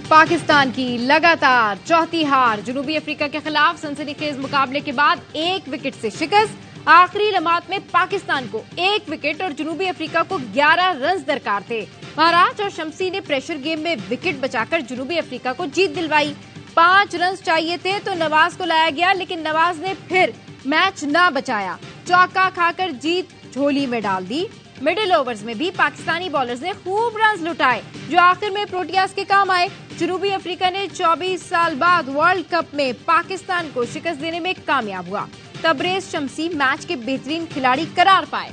पाकिस्तान की लगातार चौथी हार, जनूबी अफ्रीका के खिलाफ सनसनीखेज मुकाबले के बाद 1 विकेट से शिकस्त। आखिरी लम्हात में पाकिस्तान को 1 विकेट और जनूबी अफ्रीका को 11 रन दरकार थे। महाराज और शमसी ने प्रेशर गेम में विकेट बचाकर जनूबी अफ्रीका को जीत दिलवाई। 5 रन चाहिए थे तो नवाज को लाया गया, लेकिन नवाज ने फिर मैच न बचाया। चौका खाकर जीत झोली में डाल दी। मिडिल ओवर्स में भी पाकिस्तानी बॉलर्स ने खूब रन लुटाए, जो आखिर में प्रोटियाज के काम आए। जनूबी अफ्रीका ने 24 साल बाद वर्ल्ड कप में पाकिस्तान को शिकस्त देने में कामयाब हुआ। तबरेज शमसी मैच के बेहतरीन खिलाड़ी करार पाए।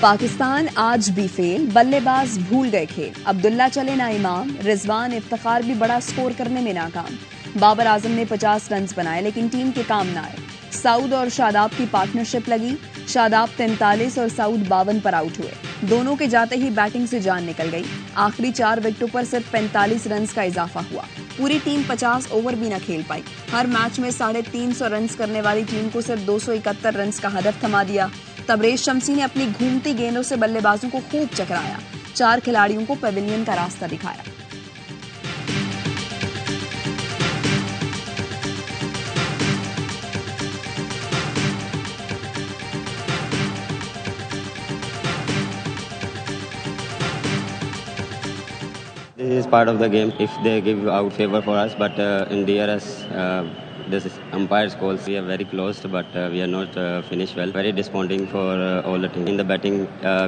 पाकिस्तान आज भी फेल, बल्लेबाज भूल गए खेल। अब्दुल्ला चले ना इमाम, रिजवान इफ्तिखार भी बड़ा स्कोर करने में नाकाम। बाबर आजम ने 50 रन बनाए, लेकिन टीम के काम न आए। सऊद और शादाब की पार्टनरशिप लगी। शादाब 43 और सऊद 52 पर आउट हुए। दोनों के जाते ही बैटिंग से जान निकल गई। आखिरी 4 विकेटों पर सिर्फ 45 रन का इजाफा हुआ। पूरी टीम 50 ओवर भी न खेल पाई। हर मैच में 350 रन करने वाली टीम को सिर्फ 271 रन का हदफ थमा दिया। तबरेज शमसी ने अपनी घूमती गेंदों से बल्लेबाजों को खूब चकराया। 4 खिलाड़ियों को पेविलियन का रास्ता दिखाया। This is part of the game. If they give out favor for us, but in DRS, this is umpire's calls. We are very close, but we are not finished well. Very disappointing for all the team. In the batting,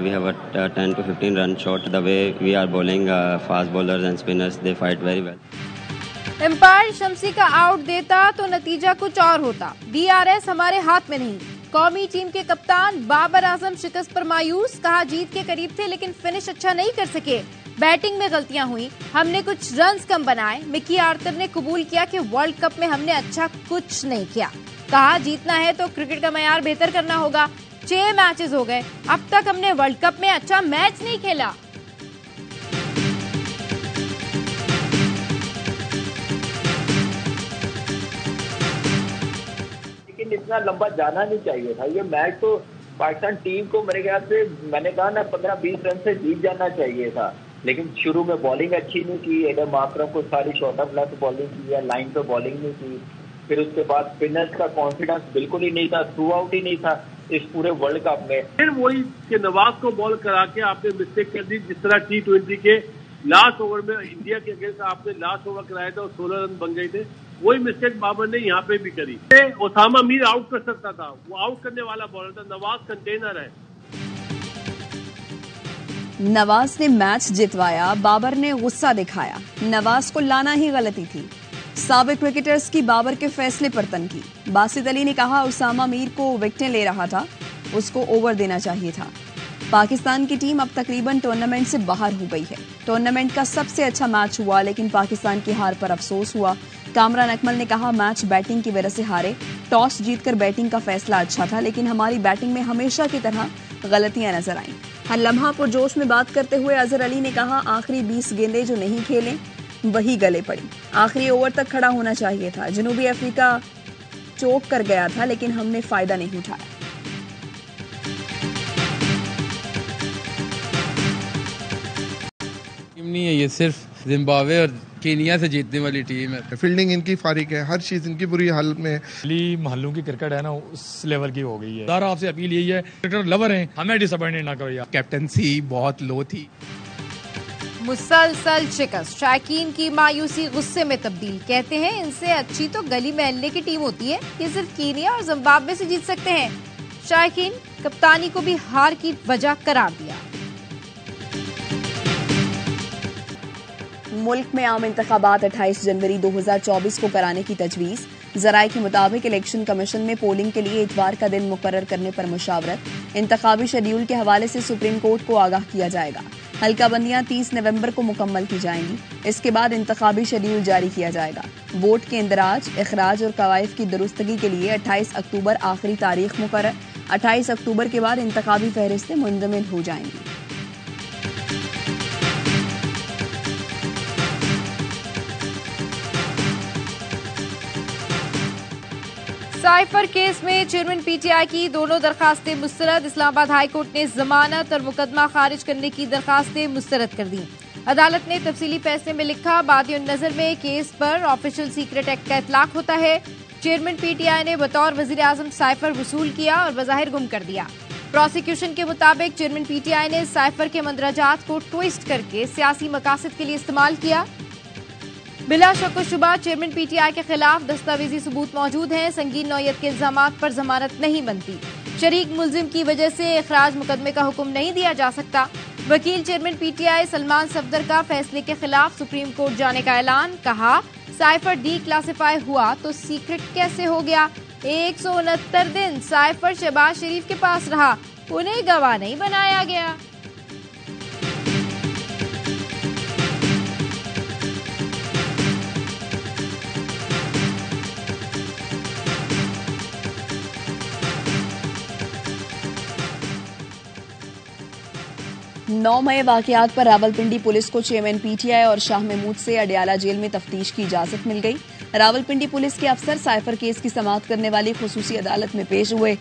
we have a 10 to 15 run short. The way we are bowling, fast bowlers and spinners, they fight very well. Umpire Shamsi का out देता तो नतीजा कुछ और होता। DRS हमारे हाथ में नहीं। कौमी टीम के कप्तान बाबर आजम शिकस्त पर मायूस, कहा जीत के करीब थे लेकिन फिनिश अच्छा नहीं कर सके। बैटिंग में गलतियां हुई, हमने कुछ रन्स कम बनाए। मिकी आर्थर ने कबूल किया कि वर्ल्ड कप में हमने अच्छा कुछ नहीं किया। कहा जीतना है तो क्रिकेट का मयार बेहतर करना होगा। 6 मैचेस हो गए, अब तक हमने वर्ल्ड कप में अच्छा मैच नहीं खेला। लेकिन इतना लंबा जाना नहीं चाहिए था। ये मैच तो पाकिस्तान टीम को मेरे ख्याल से, मैंने कहा ना, 15-20 रन से जीत जाना चाहिए था। लेकिन शुरू में बॉलिंग अच्छी नहीं की। एडम आकरम को सारी शॉर्ट ऑफ लेफ्ट बॉलिंग की है, लाइन पे बॉलिंग नहीं की। फिर उसके बाद स्पिनर्स का कॉन्फिडेंस बिल्कुल ही नहीं था, थ्रू आउट ही नहीं था इस पूरे वर्ल्ड कप में। फिर वही कि नवाज को बॉल करा के आपने मिस्टेक कर दी। जिस तरह T20 के लास्ट ओवर में इंडिया के अगेंस्ट आपने लास्ट ओवर कराया था और 16 रन बन गए थे, वही मिस्टेक बाबर ने यहाँ पे भी करी। ओसामा मीर आउट कर सकता था, वो आउट करने वाला बॉलर था। नवाज कंटेनर है। नवाज ने मैच जितवाया, बाबर ने गुस्सा दिखाया। नवाज को लाना ही गलती थी। साबिक क्रिकेटर्स की बाबर के फैसले पर तनकी। बासित अली ने कहा उसामा मीर को विकेटें ले रहा था, उसको ओवर देना चाहिए था। पाकिस्तान की टीम अब तकरीबन टूर्नामेंट से बाहर हो गई है। टूर्नामेंट का सबसे अच्छा मैच हुआ, लेकिन पाकिस्तान की हार पर अफसोस हुआ। कामरान अकमल ने कहा मैच बैटिंग की वजह से हारे। टॉस जीतकर बैटिंग का फैसला अच्छा था, लेकिन हमारी बैटिंग में हमेशा की तरह गलतियां नजर आईं। हर लम्हा पुरजोश में बात करते हुए अजहर अली ने कहा आखिरी 20 गेंदें जो नहीं खेले वही गले पड़ी। आखिरी ओवर तक खड़ा होना चाहिए था। जनूबी अफ्रीका चोक कर गया था, लेकिन हमने फायदा नहीं उठाया। टीम नहीं है ये, सिर्फ जिम्बाब्वे और केनिया से जीतने वाली टीम है। फील्डिंग इनकी फारिक है, हर चीज इनकी बुरी हालत में है। महल्लों की क्रिकेट है ना, उस लेवल की हो गई है। सारा आपसे अपील यही है, क्रिकेटर लवर हैं, हमें डिसअपॉइंट ना करो यार। कैप्टनसी बहुत लो थी। मुसलसल शिकस्त, शायकीन की मायूसी गुस्से में तब्दील। कहते हैं इनसे अच्छी तो गली महल्ले की टीम होती है, ये सिर्फ कीनिया और जिम्बाब्वे से जीत सकते हैं। शायकीन कप्तानी को भी हार की वजह करार दिया। मुल्क में आम इंतखाबात 28 जनवरी 2024 को कराने की तजवीज़। ज़राए के मुताबिक इलेक्शन कमीशन में पोलिंग के लिए इतवार का दिन मुकर्रर करने पर मुशावरत। इंतखाबी शेड्यूल के हवाले से सुप्रीम कोर्ट को आगाह किया जाएगा। हल्काबंदियां 30 नवंबर को मुकम्मल की जाएंगी। इसके बाद इंतखाबी शेड्यूल जारी किया जाएगा। वोट के इंदराज, इखराज और कवायद की दुरुस्तगी के लिए 28 अक्टूबर आखिरी तारीख मुकर्रर। 28 अक्टूबर के बाद इंतखाबी फहरिस्तें मुंजमद हो जाएंगी। साइफर केस में चेयरमैन पीटीआई की दोनों दरखास्तें मुस्तरद। इस्लामाबाद हाई कोर्ट ने जमानत और मुकदमा खारिज करने की दरखास्तें मुस्तरद कर दी। अदालत ने तफसीली फैसले में लिखा, बादियों नजर में केस पर ऑफिशियल सीक्रेट एक्ट का इतलाक होता है। चेयरमैन पीटीआई ने बतौर वजीर आजम साइफर वसूल किया और बज़ाहिर गुम कर दिया। प्रोसिक्यूशन के मुताबिक चेयरमैन पीटीआई ने साइफर के मंदराजात को ट्विस्ट करके सियासी मकासद के लिए इस्तेमाल किया। बिला शक व शुबा चेयरमैन पीटीआई के खिलाफ दस्तावेजी सबूत मौजूद हैं। संगीन नौयत के इल्जामात पर जमानत नहीं बनती। शरीक मुलजिम की वजह से इखराज मुकदमे का हुक्म नहीं दिया जा सकता। वकील चेयरमैन पीटीआई सलमान सफदर का फैसले के खिलाफ सुप्रीम कोर्ट जाने का ऐलान। कहा, साइफर डी क्लासिफाई हुआ तो सीक्रेट कैसे हो गया? 169 दिन साइफर शहबाज शरीफ के पास रहा, उन्हें गवाह नहीं बनाया गया। नौ मई वाकयात पर रावलपिंडी पुलिस को चेयरमैन पीटीआई और शाह महमूद से अडियाला जेल में तफ्तीश की इजाजत मिल गई। रावलपिंडी पुलिस के अफसर साइफर केस की समाअत करने वाली खुसूसी अदालत में पेश हुए।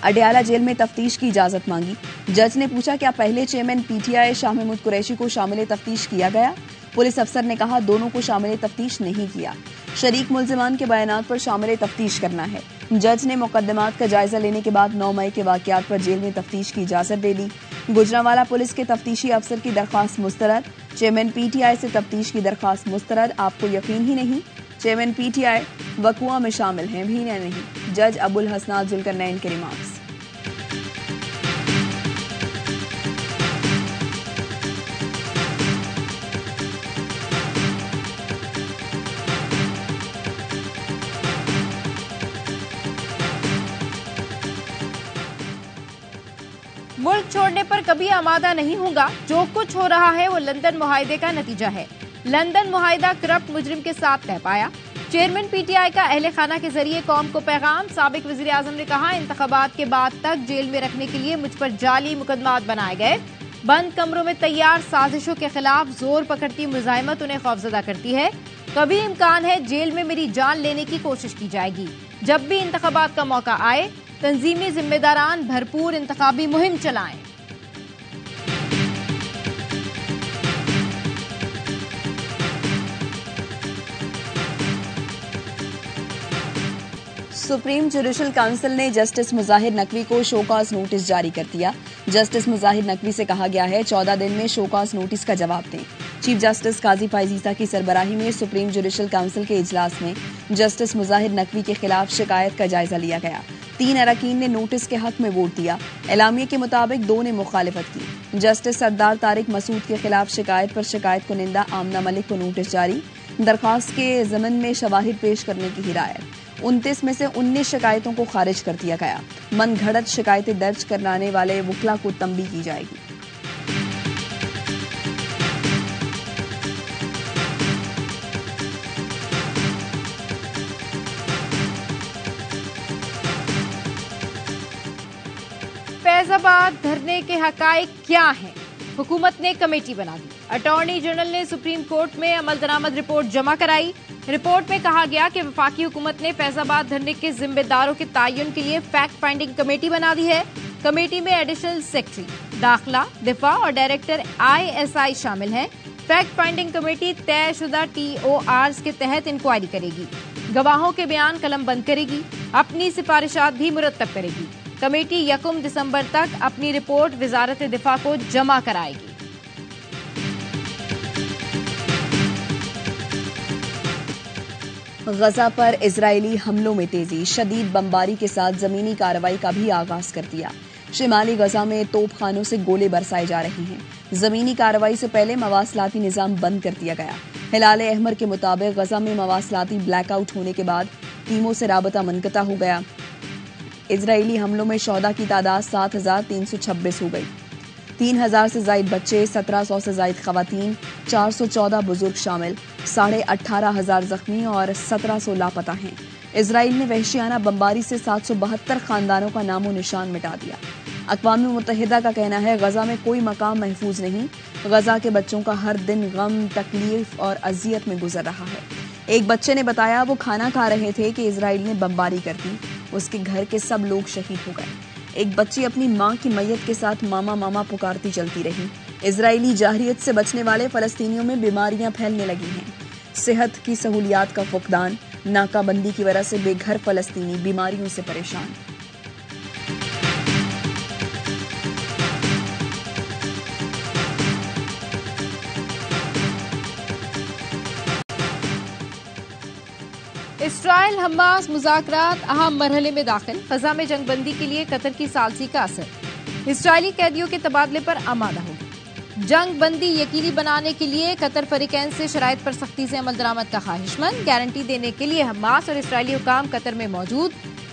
अडियाला जेल में तफ्तीश की इजाजत मांगी। जज ने पूछा, क्या पहले चेयरमैन पीटीआई शाह महमूद कुरैशी को शामिल तफ्तीश किया गया? पुलिस अफसर ने कहा, दोनों को शामिल तफ्तीश नहीं किया। शरीक मुल्जिमान के बयानात पर शामिल तफ्तीश करना है। जज ने मुकदमात का जायजा लेने के बाद 9 मई के वाकयात पर जेल में तफ्तीश की इजाजत दे दी। गुजरांवाला पुलिस के तफ्तीशी अफसर की दरख्वास्त मुस्तरद। चेयरमैन पीटीआई से तफ्तीश की दरख्वास्त मुस्तरद। आपको यकीन ही नहीं, चेयरमैन पीटीआई वकुआ में शामिल हैं भी या नहीं? जज अबुल हसनात जुल्करनैन के रिमार्क्स। मुल्क छोड़ने पर कभी आमादा नहीं होगा। जो कुछ हो रहा है वो लंदन मुआहदे का नतीजा है। लंदन मुआहदा करप्ट मुजरिम के साथ तय पाया। चेयरमैन पीटीआई का अहले खाना के जरिए कौम को पैगाम। साबिक वजीर आजम ने कहा, इंतखाबात के बाद तक जेल में रखने के लिए मुझ पर जाली मुकदमात बनाए गए। बंद कमरों में तैयार साजिशों के खिलाफ जोर पकड़ती मुजाहिमत उन्हें खौफजदा करती है। कभी इम्कान है जेल में मेरी जान लेने की कोशिश की जाएगी। जब भी इंतखाबात का मौका आए, तंजीमी जिम्मेदारान भरपूर इंतखाबी मुहिम चलाएं। सुप्रीम जुडिशल काउंसिल ने जस्टिस मुजाहिर नकवी को शोकॉज नोटिस जारी कर दिया। जस्टिस मुजाहिर नकवी से कहा गया है, 14 दिन में शोकॉज नोटिस का जवाब दें। चीफ जस्टिस काजी फायजीसा की सरबराही में सुप्रीम जुडिशल काउंसिल के इजलास में जस्टिस मुजाहिर नकवी के खिलाफ शिकायत का जायजा लिया गया। 3 अरकान ने नोटिस के हक में वोट दिया। एलामिया के मुताबिक 2 ने मुखालिफत की। जस्टिस सरदार तारिक मसूद के खिलाफ शिकायत पर शिकायत कुनिंदा आमना मलिक को नोटिस जारी। दरखास्त के ज़मन में शवाहिद पेश करने की हिदायत। 29 में से 19 शिकायतों को खारिज कर दिया गया। मन घड़त शिकायतें दर्ज कराने वाले वकला को तंबीह की जाएगी। फैजाबाद धरने के हकाइक क्या हैं? हुकूमत ने कमेटी बना दी। अटॉर्नी जनरल ने सुप्रीम कोर्ट में अमल दरामद रिपोर्ट जमा कराई। रिपोर्ट में कहा गया कि वफाकी हुकूमत ने फैजाबाद धरने के जिम्मेदारों के तयन के लिए फैक्ट फाइंडिंग कमेटी बना दी है। कमेटी में एडिशनल सेक्रेटरी, दाखिला, दिफा और डायरेक्टर ISI शामिल हैं। फैक्ट फाइंडिंग कमेटी तयशुदा TORs के तहत इंक्वायरी करेगी, गवाहों के बयान कलमबंद करेगी, अपनी सिफारिशात भी मुरतब करेगी। कमेटी 1 दिसंबर तक अपनी रिपोर्ट वजारत दिफा को जमा कराएगी। गजा पर इजरायली हमलों में तेजी, शदीद बमबारी के साथ जमीनी कार्रवाई का भी आगाज कर दिया। शिमाली गजा में तोपखानों से गोले बरसाए जा रहे हैं। जमीनी कार्रवाई से पहले मवासलाती निजाम बंद कर दिया गया। हिलाल अहमर के मुताबिक गजा में मवासलाती ब्लैकआउट होने के बाद टीमों से राबता मुनक़ता हो गया। इजरायली हमलों में शौदा की तादाद 7,326 हो गई। 3,000 से जायद बच्चे, 1,700 से जायद खवातीन, 414 बुजुर्ग शामिल, 18,500 जख्मी और 1,700 लापता हैं। इजराइल ने वहशियाना बमबारी से 772 खानदानों का नामो निशान मिटा दिया। अक़वाम मुत्तहिदा का कहना है, गजा में कोई मकाम महफूज नहीं। गजा के बच्चों का हर दिन गम, तकलीफ और अजियत में गुजर रहा है। एक बच्चे ने बताया वो खाना खा रहे थे कि इजराइल ने बमबारी कर दी। उसके घर के सब लोग शहीद हो गए। एक बच्ची अपनी मां की मैयत के साथ मामा मामा पुकारती चलती रही। इजरायली जाहिरियत से बचने वाले फलस्तीनियों में बीमारियां फैलने लगी हैं। सेहत की सहूलियात का फुकदान, नाकाबंदी की वजह से बेघर फलस्तीनी बीमारियों से परेशान। इसराइल हमास मुज़ाकरात अहम मरहले में दाखिल, फजा में जंगबंदी के लिए कतर की सालसी का असर। इसराइली कैदियों के तबादले पर आमादा होगी। जंग बंदी यकीनी बनाने के लिए कतर फरीकैन से शराइत पर सख्ती से अमल दरामद का ख्वाहिशमंद, गारंटी देने के लिए हमास और इसराइली हुकाम कतर में मौजूद।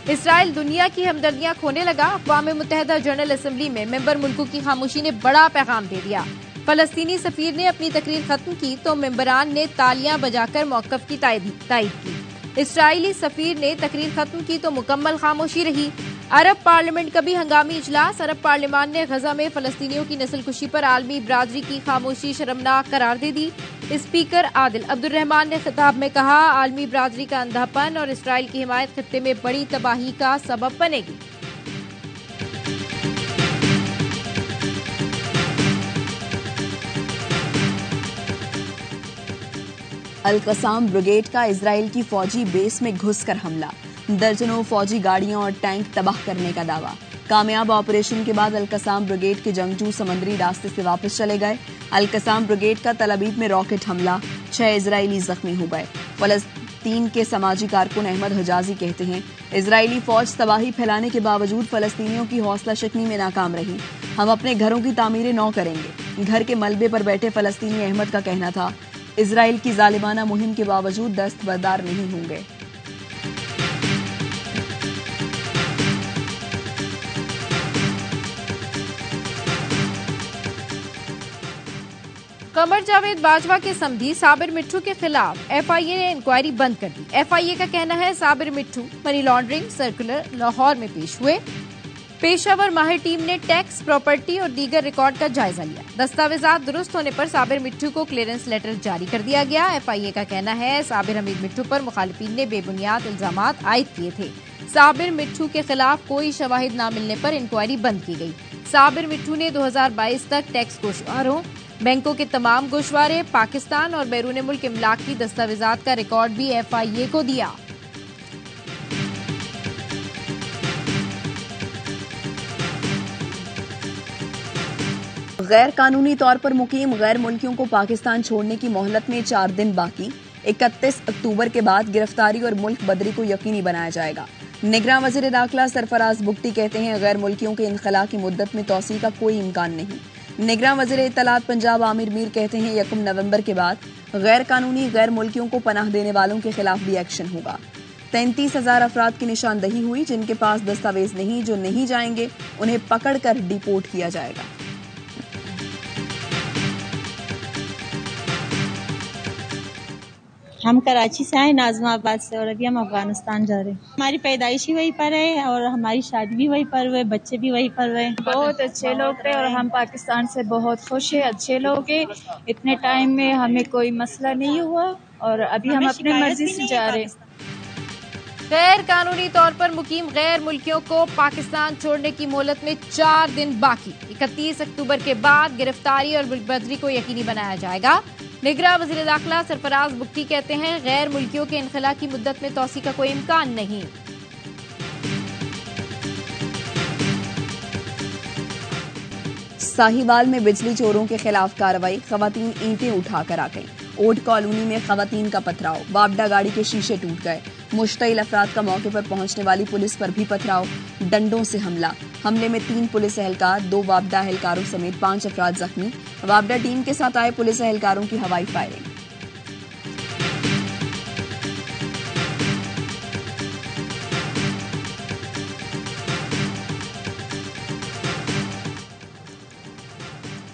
इसराइल दुनिया की हमदर्दियां खोने लगा, अक़वाम मुत्तहिदा जनरल असम्बली में मेंबर मुल्कों की खामोशी ने बड़ा पैगाम दे दिया। फलस्तीनी सफीर ने अपनी तकरीर खत्म की तो मेंबरान ने तालियां बजाकर मौक़िफ़ की तायद की। इसराइली सफीर ने तकरीर खत्म की तो मुकम्मल खामोशी रही। अरब पार्लियामेंट का भी हंगामी इजलास। अरब पार्लियामान ने गजा में फलस्तीनियों की नस्लकुशी पर आलमी बरादरी की खामोशी शर्मनाक करार दे दी। स्पीकर आदिल अब्दुर्रहमान ने खिताब में कहा, आलमी बरादरी का अंधापन और इसराइल की हिमायत खित्ते में बड़ी तबाही का सबब बनेगी। अल-कसाम ब्रिगेड का इजराइल की फौजी बेस में घुसकर हमला, दर्जनों फौजी गाड़ियां और टैंक तबाह करने का दावा। कामयाब ऑपरेशन के बाद अल-कसाम ब्रिगेड के जंगजू समुद्री रास्ते से वापस चले गए। अल-कसाम ब्रिगेड का तल अबीब में रॉकेट हमला, 6 इजरायली जख्मी हो गए। फलस्तीन के समाजी कारकुन अहमद हिजाजी कहते हैं, इजरायली फौज तबाही फैलाने के बावजूद फलस्तीनियों की हौसला शिकनी में नाकाम रही। हम अपने घरों की तामीरें नौ करेंगे। घर के मलबे पर बैठे फलस्तीनी अहमद का कहना था, इजराइल की जालिमाना मुहिम के बावजूद दस्तबरदार नहीं होंगे। कमर जावेद बाजवा के समधी साबिर मिट्ठू के खिलाफ एफआईए ने इंक्वायरी बंद कर दी। एफआईए का कहना है, साबिर मिट्ठू मनी लॉन्ड्रिंग सर्कुलर लाहौर में पेश हुए। पेशावर माहिर टीम ने टैक्स, प्रॉपर्टी और दीगर रिकॉर्ड का जायजा लिया। दस्तावेजात दुरुस्त होने पर साबिर मिट्ठू को क्लियरेंस लेटर जारी कर दिया गया। एफआईए का कहना है, साबिर हमीद मिट्ठू पर मुखालिफिन ने बेबुनियाद इल्जामात आयद किए थे। साबिर मिट्ठू के खिलाफ कोई शवाहिद न मिलने पर इंक्वायरी बंद की गई। साबिर मिट्ठू ने 2022 तक टैक्स गोशवारों, बैंकों के तमाम गोशवारे, पाकिस्तान और बैरून मुल्क इमलाक की दस्तावेजात का रिकॉर्ड भी एफआईए को दिया। गैर कानूनी तौर पर मुकीम गैर मुल्कियों को पाकिस्तान छोड़ने की मोहलत में 4 दिन बाकी। 31 अक्टूबर के बाद गिरफ्तारी और मुल्क बदरी को यकीनी बनाया जाएगा। निगरान वज़ीर दाखिला सरफराज बुगटी कहते हैं, गैर मुल्कियों के इनखला की मुद्दत में तौसी का कोई इम्कान नहीं। निगरान वज़ीर इत्तलात पंजाब आमिर मीर कहते हैं, 1 नवंबर के बाद गैर कानूनी गैर मुल्कियों को पनाह देने वालों के खिलाफ भी एक्शन होगा। 33,000 अफराद की निशानदही हुई जिनके पास दस्तावेज नहीं। जो नहीं जाएंगे उन्हें पकड़कर डिपोर्ट किया जाएगा। हम कराची से आए, नाजमाबाद से, और अभी हम अफगानिस्तान जा रहे हैं। हमारी पैदाइश ही वहीं पर है और हमारी शादी भी वहीं पर हुई, बच्चे भी वहीं पर हुए। बहुत अच्छे लोग थे और हम पाकिस्तान से बहुत खुश हैं। अच्छे लोग हैं, इतने टाइम में हमें कोई मसला नहीं हुआ और अभी हम अपने मर्जी से जा रहे हैं। गैर कानूनी तौर पर मुकीम गैर मुल्कियों को पाकिस्तान छोड़ने की मोहलत में 4 दिन बाकी। 31 अक्टूबर के बाद गिरफ्तारी और मुल्कबदरी को यकीनी बनाया जाएगा। निगरान वज़ीर दाखिला सरफराज बुगटी कहते हैं, गैर मुल्कियों के इनखला की मुद्दत में तौसी का कोई इम्कान नहीं। साहिवाल में बिजली चोरों के खिलाफ कार्रवाई, खवातीन ईंटें उठाकर आ गईं। ओट कॉलोनी में खवातीन का पथराव, वापडा गाड़ी के शीशे टूट गए। मुश्तइल अफराद का मौके पर पहुंचने वाली पुलिस पर भी पथराव, डंडों से हमला। हमले में 3 पुलिस एहलकार, 2 वापडा एहलकारों समेत 5 अफराद जख्मी। वापडा टीम के साथ आए पुलिस एहलकारों की हवाई फायरिंग।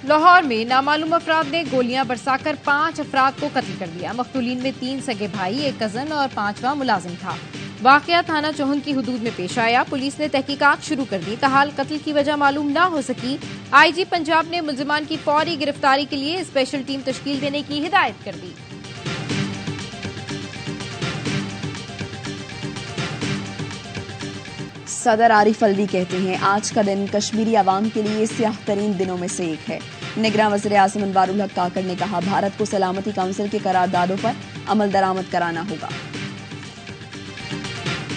लाहौर में नामालूम अफराद ने गोलियां बरसाकर 5 अफराद को कत्ल कर दिया। मकतूलीन में 3 सगे भाई, 1 कजन और 5वां मुलाजिम था। वाकया थाना चौहन की हुदूद में पेश आया। पुलिस ने तहकीकात शुरू कर दी। ताहाल कत्ल की वजह मालूम न हो सकी। आईजी पंजाब ने मुल्जिमान की फौरी गिरफ्तारी के लिए स्पेशल टीम तश्कील देने की हिदायत कर दी। सदर आरिफ अलवी कहते हैं आज का दिन कश्मीरी अवाम के लिए स्याह तरीन दिनों में से एक है। निगरान वज़ीर आज़म अनवारुल हक काकड़ ने कहा भारत को सलामती काउंसिल के करारदादों पर अमल दरामद कराना होगा।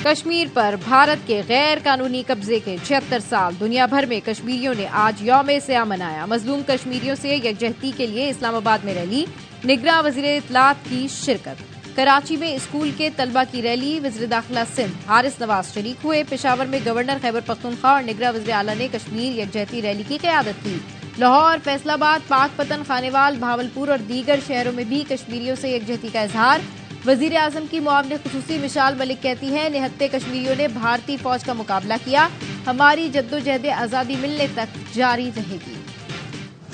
कश्मीर पर भारत के गैर कानूनी कब्जे के 76 साल। दुनिया भर में कश्मीरियों ने आज यौम स्याह मनाया। मजलूम कश्मीरियों से यकजहती के लिए इस्लामाबाद में रैली। निगरान वज़ीर इत्तलात की शिरकत। कराची में स्कूल के तलबा की रैली। वज़ीर दाखिला सिंध हारिस नवाज शरीक हुए। पेशावर में गवर्नर खैबर पख्तूनख्वा और निगरान वज़ीर आला ने कश्मीर यकजहती रैली की क़यादत की। लाहौर, फैसलाबाद, पाकपतन, खानेवाल, भावलपुर और दीगर शहरों में भी कश्मीरियों से यकजहती का इजहार। वज़ीर आज़म की मुआविन खुसूसी मिशाल मलिक कहती हैं निहत्ते कश्मीरियों ने भारतीय फौज का मुकाबला किया। हमारी जद्दोजहद आज़ादी मिलने तक जारी रहेगी।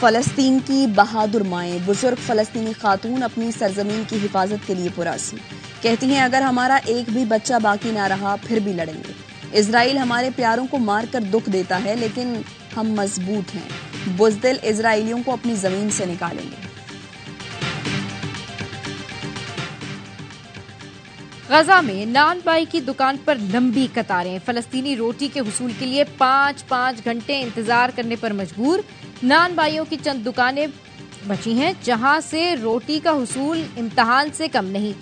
फलस्तीन की बहादुर माएं बुजुर्ग फलस्तीनी खातून अपनी सरजमीन की हिफाजत के लिए पुरअज़्म कहती हैं अगर हमारा एक भी बच्चा बाकी ना रहा फिर भी लड़ेंगे। इजराइल हमारे प्यारों को मारकर दुख देता है लेकिन हम मजबूत हैं। बुज़दिल इजराइलियों को अपनी जमीन से निकालेंगे। गजा में नान बाई की दुकान पर लंबी कतारें। फलस्तीनी रोटी के हुसूल के लिए 5-5 घंटे इंतजार करने पर मजबूर। नान बाइयों की चंद दुकानें बची हैं जहां से रोटी का हुसूल इम्तिहान से कम नहीं।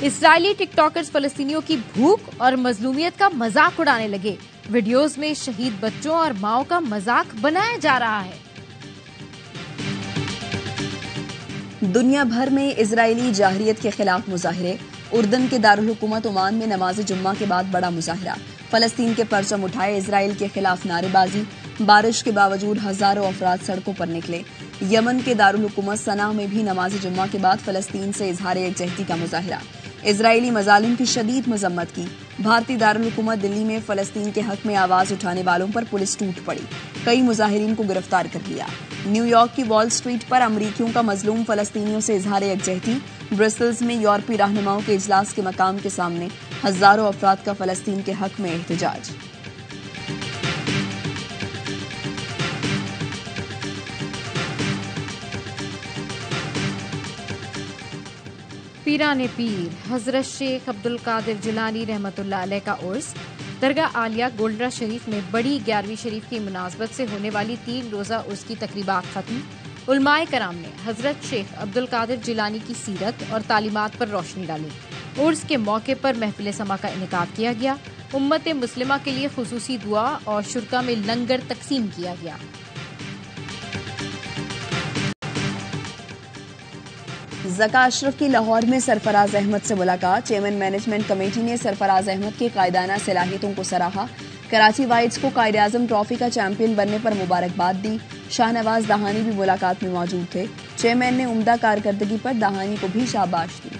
इस्राएली टिकटॉकर्स फलस्तीनियों की भूख और मजलूमियत का मजाक उड़ाने लगे। वीडियोस में शहीद बच्चों और माओ का मजाक बनाया जा रहा है। दुनिया भर में इजरायली जाहरियत के खिलाफ मुजाहिरे। उर्दन के दारुल हुकूमत ओमान में नमाज जुम्मा के बाद बड़ा मुजाहिरा। फलस्तीन के परचम उठाए, इजराइल के खिलाफ नारेबाजी। बारिश के बावजूद हजारों अफराद सड़कों पर निकले। यमन के दारुल हुकूमत सना में भी नमाज जुम्मा के बाद फलस्तीन से इजहार यकजहती का मुजाहिरा। इजरायली मजालिम की शदीद मजम्मत की। भारतीय दारुल हुकूमत दिल्ली में फलस्तीन के हक में आवाज उठाने वालों पर पुलिस टूट पड़ी। कई मुजाहिरीन को गिरफ्तार कर लिया। न्यूयॉर्क की वॉल स्ट्रीट पर अमरीकियों का मजलूम फलस्तीनियों से इजहार यकजहती। ब्रसेल्स में यूरोपीय रहनुमाओं के इजलास के मकाम के सामने हजारों अफराद का फलस्तीन के हक में एहतजाज। पीराने पीर हजरत शेख अब्दुल कादिर जिलानी रहमतुल्लाह अलैह का उर्स। दरगाह आलिया गोल्डरा शरीफ में बड़ी 11वीं शरीफ की मुनासबत से होने वाली 3 रोज़ा उर्स की तकरीबात खत्म। उलमाए कराम ने हजरत शेख अब्दुल कादिर जिलानी की सीरत और तालीमात पर रोशनी डाली। उर्स के मौके पर महफिल समा का इनेकाद किया गया। उम्मत मुस्लिमा के लिए खुसूसी दुआ और शुरका में लंगर तकसीम किया गया। ज़का अशरफ की लाहौर में सरफराज अहमद से मुलाकात। चेयरमैन मैनेजमेंट कमेटी ने सरफराज अहमद की कायदाना सलाहियतों को सराहा। कराची वाइट्स को कायदे आज़म ट्रॉफी का चैंपियन बनने पर मुबारकबाद दी। शाहनवाज दहानी भी मुलाकात में मौजूद थे। चेयरमैन ने उम्दा कारकर्दगी पर दहानी को भी शाबाश दी।